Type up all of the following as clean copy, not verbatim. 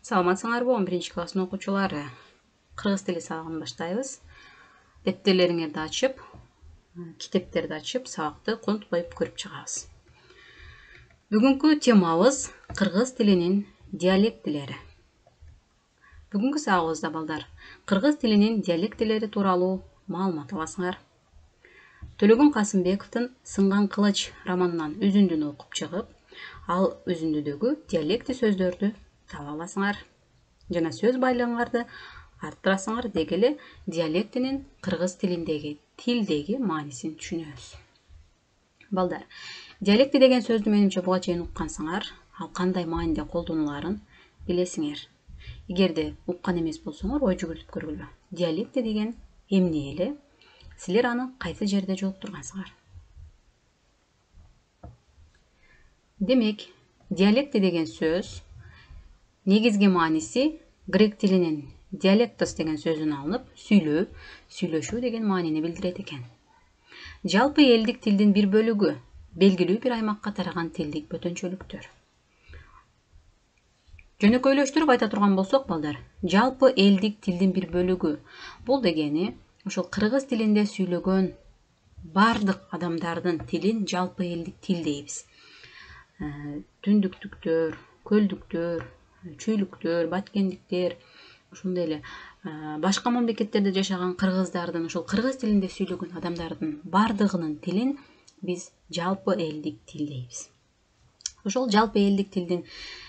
Саламатсыңарбы 11 класстын окуучулары. Кыргыз тили сабагын баштайбыз. Дептерлериңерди ачып, китептерди ачып, сабакты конт коюп көрүп чыгабыз. Бүгүнкү темабыз кыргыз тилинин диалектилери. Бүгүнкү сабагыбызда балдар кыргыз тилинин диалектилери тууралуу маалымат аласыңар. Төлөгөн Касымбековдун Сынган кылыч романынан үзүндүнү окуп чыгып, ал үзүндүдөгү диалекти сөздөрдү таба аласыңар. Жана сөз байлыгыңарды арттырасыңар дегеле диалектинин кыргыз тилдеги маанисин түшүнөбүз. Балдар, диалекти деген сөздү менимче буга чейин уккансыңар, ал кандай мааниде колдонуларын билесиңер. Эгерде уккан эмес болсоңор, ой жүгүртүп көргүлө. Диалекти деген эмне эле? Силер аны кайсы жерде жолуктургансыңар? Демек, диалекти деген сөз негизги мааниси грек тилинен диалектос деген сөздүн алынып, сүйлөө, сүйлөшүү деген маанини билдирет экен. Жалпы элдик тилдин бир бөлүгү, белгилүү бир аймакка тараган тилдик бөтөнчөлүктөр. Жөнөкөйлөштүрүп айта турган болсок, балдар, жалпы элдик тилдин бир бөлүгү. Бул дегени ошол кыргыз тилинде сүйлөгөн бардык адамдардын тилин жалпы элдик тил дейбиз. Түндүктүктөр, көлдүктөр, чүйлүктөр, баткендиктер, ошондой эле башка мамлекеттерде жашаган кыргыздардын, ошол кыргыз тилинде сүйлөгөн адамдардын бардыгынын тилин биз жалпы элдик тил дейбиз. Ошол жалпы элдик тилдин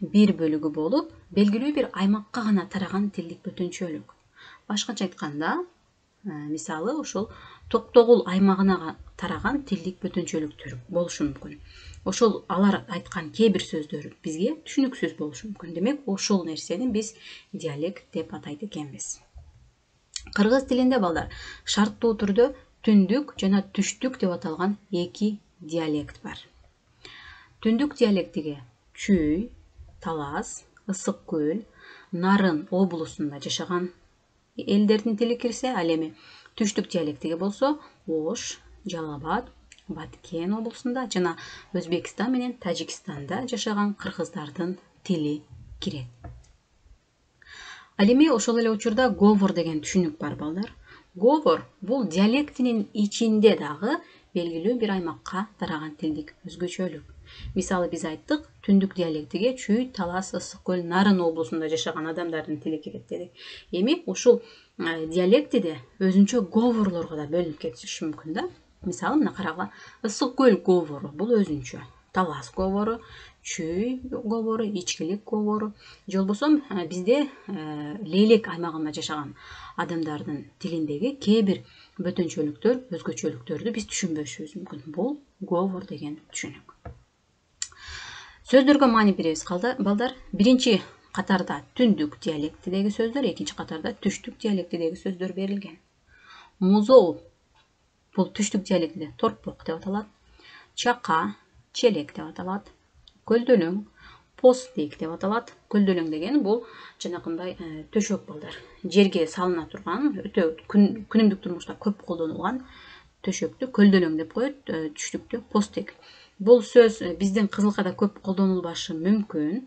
бир бөлүгү болуп, белгилүү бир аймакка гана тараган тилдик бөтөнчөлүк. Башкача айтканда, мисалы ошол Токтогул аймагына тараган тилдик бөтөнчөлүктөр болушу мүмкүн. Ошол алар айткан кээ бир сөздөр бизге түшүнүксүз болушу мүмкүн. Демек, ошол нерсени биз диалект деп атайт экенбиз. Кыргыз тилинде, балдар, шарттуу түрдө түндүк жана түштүк деп аталган эки диалект бар. Түндүк диалектиге Чүй, Талас, Ысык көл, Нарын облусунда жашаган элдердин тили кирсе, ал эми түштүк диалектиге болсо Ош, Жалал Абад, Баткен облусунда жана Өзбекстан менен Тажикстанда жашаган кыргыздардын тили кирет. Ал эми ошол эле учурда говор деген түшүнүк бар, балдар. Говор бул диалектинин ичинде дагы белгилүү бир аймакка тараган тилдик өзгөчөлүк. Мисалы, биз айттык, түндүк диалектиге Чүй, Талас, Ысык көл, Нарын облусунда жашаган адамдардын тили кирет дедик. Эми ушул диалектиде өзүнчө говорлорго да бөлүнүп кетиши мүмкүн да. Мисалы, мына карагыла, Ысык көл говору бул өзүнчө, Талас говору, Чүй говору, Ичкилик говору. Же болбосо бизде Лейлек аймагында жашаган адамдардын тилиндеги кээ бир бөтөнчөлүктөр, өзгөчөлүктөрдү биз түшүнбөшүбүз мүмкүн. Бул говор деген түшүнүк. Сөздөргө маани беребиз, балдар. Биринчи катарда түндүк диалектидеги сөздөр, экинчи катарда түштүк диалектидеги сөздөр берилген. Музоо бул түштүк диалектиде торпок деп аталат. Чака, челек деп аталат. Көлдөлөң, постек деп аталат. Көлдөлөң деген бул жанакындай төшөк, балдар. Жерге салына турган, өтө күнүмдүк турмушта көп колдонулган төшөктү көлдөлөң деп коет, түштүктө постек. Бул сөз биздин Кызылкада көп колдонулбашы мүмкүн,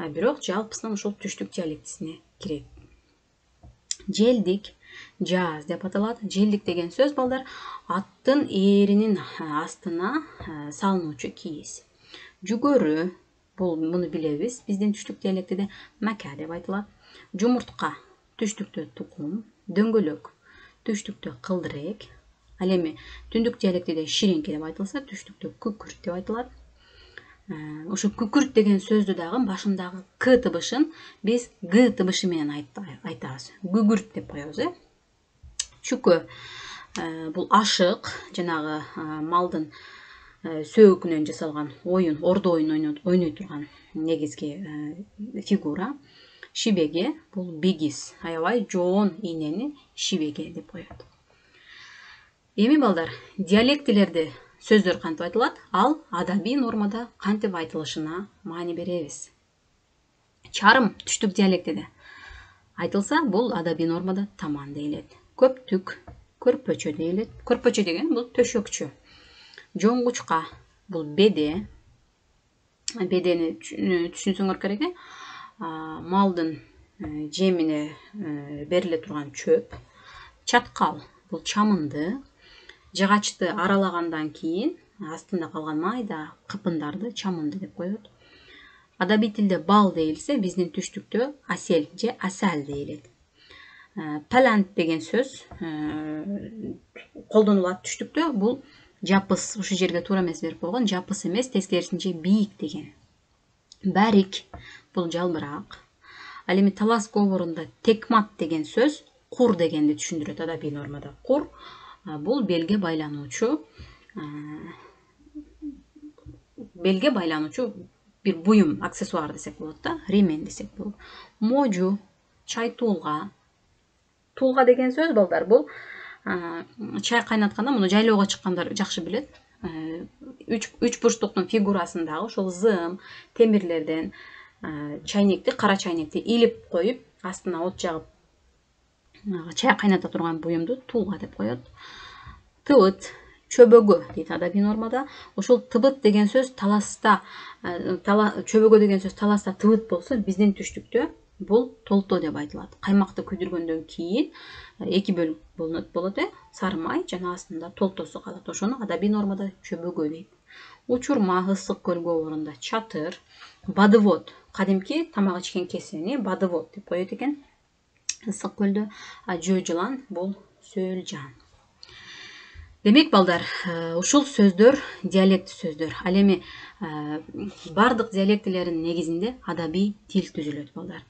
бирок жалпысынан ошол түштүк диалектисине кирет. Желдик, жааз деп аталат. Желдик деген сөз, балдар, аттын ээринин астына салынуучу кийиз. Жүгөрү, муну билебиз, биздин түштүк диалектиде мака деп айтылат. Жумуртка, түштүктө тукум. Дөңгөлөк, түштүктө кылдырек. Ал эми түндүк диалектиде ширеңке деп айтылса, түштүктө күкүрт деп айтылат. Ошо күкүрт деген сөздү дагы башындагы к тыбышын биз г тыбышы менен айтабыз. Күгүрт деп коебуз, Чүкө бул ашык, жанагы малдын сөөгүнөн жасалган оюн, ордо оюн ойной турган негизги фигура. Шибеге бул бигиз, аябай жоон ийнени шибеге деп коет. Эми, балдар, диалектилерди сөздөр кантип айтылат? Ал адабий нормада кантип айтылышына маани беребиз. Чарым түштүк диалектиде айтылса, бул адабий нормада таман дейилет. Көптүк, көрпөчө дейилет. Көрпөчө деген бул төшөкчө. Жоңгучка бул беде. Бедени түшүнсөңөр керек. малдын жемине бериле турган чөп. Чаткал бул чамынды, жыгачты аралагандан кийин астында калган майда кыпындарды чамынды деп коет. Адаби тилде бал дейилсе, биздин түштүктө асел же асал дейилет. Палант деген сөз колдонулат түштүктө. Бул жапыс, ушул жерге туура эмес берип койгон, жапыс эмес, тескерисинче бийик деген. Барик бул жалбырак. Ал эми талас говорунда текмат деген сөз кур дегенди түшүндүрөт адабий нормада. Кур бул белге байлануучу бир буюм, аксессуар десек болот да, ремен десек болот. Можу, чай туулга. Туулга деген сөз балдар бул чай кайнатканда, муну жайлоого чыккандар жакшы билет. Үч бурчтуктун фигурасындагы ошол зым темирлерден чайникти, кара чайникти илип коюп, астына от жагып чай кайната турган буюмду туулга деп коет. Тыбыт, чөбөгө дейт адабий нормада. Ошол тыбыт деген сөз таласта, чөбөгө деген сөз таласта тыбыт болсо, биздин түштүктө бул толто деп айтылат. Каймакты күйдүргөндөн кийин эки бөлүк болот, сары май жана астында толтосу калат. Ошону адабий нормада чөбөгө дейт. Учурма, ысык көл говорунда чатыр, бадывод, кадимки тамак ичкен кесени бадывод деп коет экен ысык көлдө. Жөө жылан бул сөөл жан. Демек балдар, ушул сөздөр диалект сөздөр. Ал эми бардык диалектилердин негизинде адабий тил түзүлөт балдар.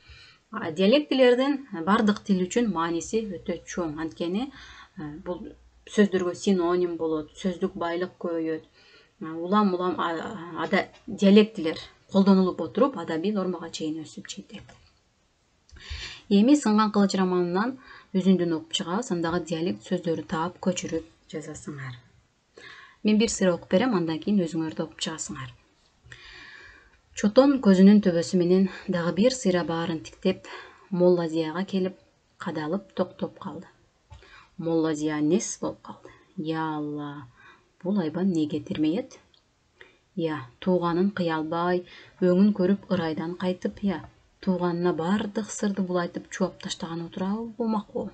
Диалектилердин бардык тил үчүн мааниси өтө чоң. Анткени бул сөздөргө синоним болот, сөздүк байлык көбөйөт. Улам диалектилер колдонулуп отуруп адабий нормага чейин өсүп жетет. Эми Сынган кылыч романынан үзүндүн окуп чыгабыз, андагы диалект сөздөрү таап көчүрүп жазасыңар. Мен бир сыйра окуп берем, андан кийин өзүңөр да окуп чыгасыңар. Чотон көзүнүн төбөсү менен дагы бир сыйра баарын тиктеп, Молла Зияга келип, кадалып токтоп калды. Молла Зия нес болуп калды. Я Алла, бул айбан неге тирмейет? Я, тууганын кыя албай, өңүн көрүп ырайдан кайтып, тууганына бардык сырды булайтып чубап таштаганы турабы болмакпы?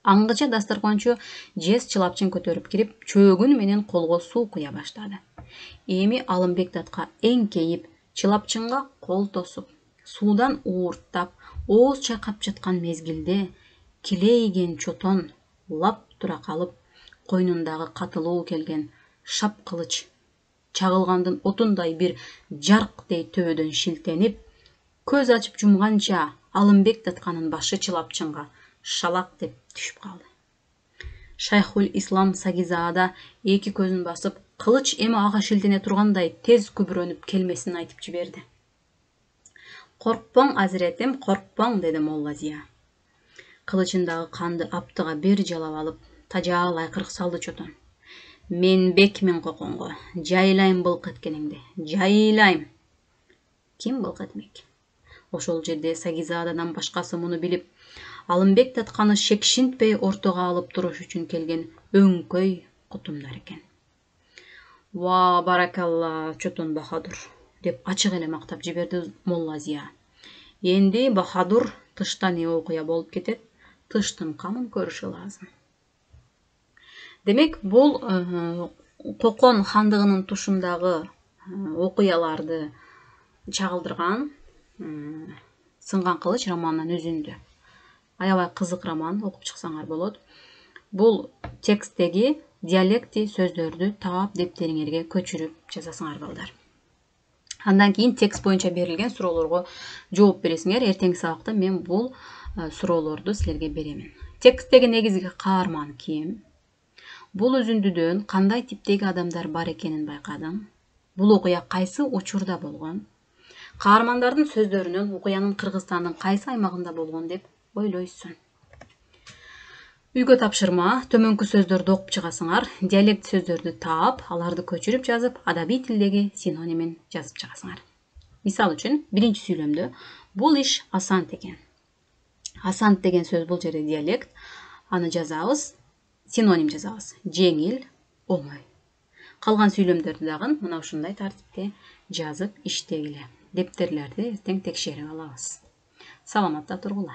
Аңгыча дастарканчу жез чылапчын көтөрүп кирип, чөөгүн менен колго суу куя баштады. Эми Алымбек датка эңкейип, чылапчынга кол тосуп, суудан уурттап, ооз чайкап жаткан мезгилде килейген чотон лап тура калып, койнундагы катылуу келген шап кылыч чагылгандын отундай бир жаркдей төбөдөн шилтенип, көз ачып жумганча Алымбек датканын башы чылапчынга шалак деп түшүп калды. Шайхул Ислам Сагизаада эки көзүн басып, кылыч эми ага шилтене тургандай тез күбүрөнүп келмесин айтып жиберди. Коркпоң, азиретим, коркпоң, деди Молла Зия. Кылычындагы канды аптыга бир жалап алып, тажаал айкырык салды чотон. Мен бекмин коконго, жайлайм былк эткениңди, жайлайм. Ким былк этмек? Ошол жерде Сагизаададан башкасы муну билип, Алымбек датканы шекшинтпей ортого алып туруш үчүн келген өңкөй кутумдар экен. Ва баракалла, чотон бахадур, деп ачык эле мактап жиберди Молла Зия. Энди бахадур тышта не окуя болуп кетет, тыштын камын көрүшү лазым. Демек, бул Кокон хандыгынын тушундагы окуяларды чагылдырган Сынган кылыч романынын үзүндү. Аябай кызык роман, окуп чыксаңар болот. Бул тексттеги диалекти сөздөрдү таап дептериңерге көчүрүп жазасыңар балдар. Андан кийин текст боюнча берилген суроолорго жооп бересиңер. Эртеңки сабакта мен бул суроолорду силерге беремин. Тексттеги негизги каарман ким? Бул үзүндүдөн кандай типтеги адамдар бар экенин байкадың? Бул окуя кайсы учурда болгон? Каармандардын сөздөрүнөн окуянын Кыргызстандын кайсы аймагында болгон деп ойлойсуң? Үйгө тапшырма, төмөнкү сөздөрдү окуп чыгасыңар, диалект сөздөрдү таап, аларды көчүрүп жазып, адабий тилдеги синонимин жазып чыгасыңар. Мисал үчүн, биринчи сүйлөмдө бул иш асант экен. Асант деген сөз бул жерде диалект, аны жазабыз, синоним жазабыз. Жеңил, оңой. Калган сүйлөмдөрдү дагы мына ушундай тартипте жазып иштегиле. Дептерлерди эртең текшерип алабыз. Саламатта тургула.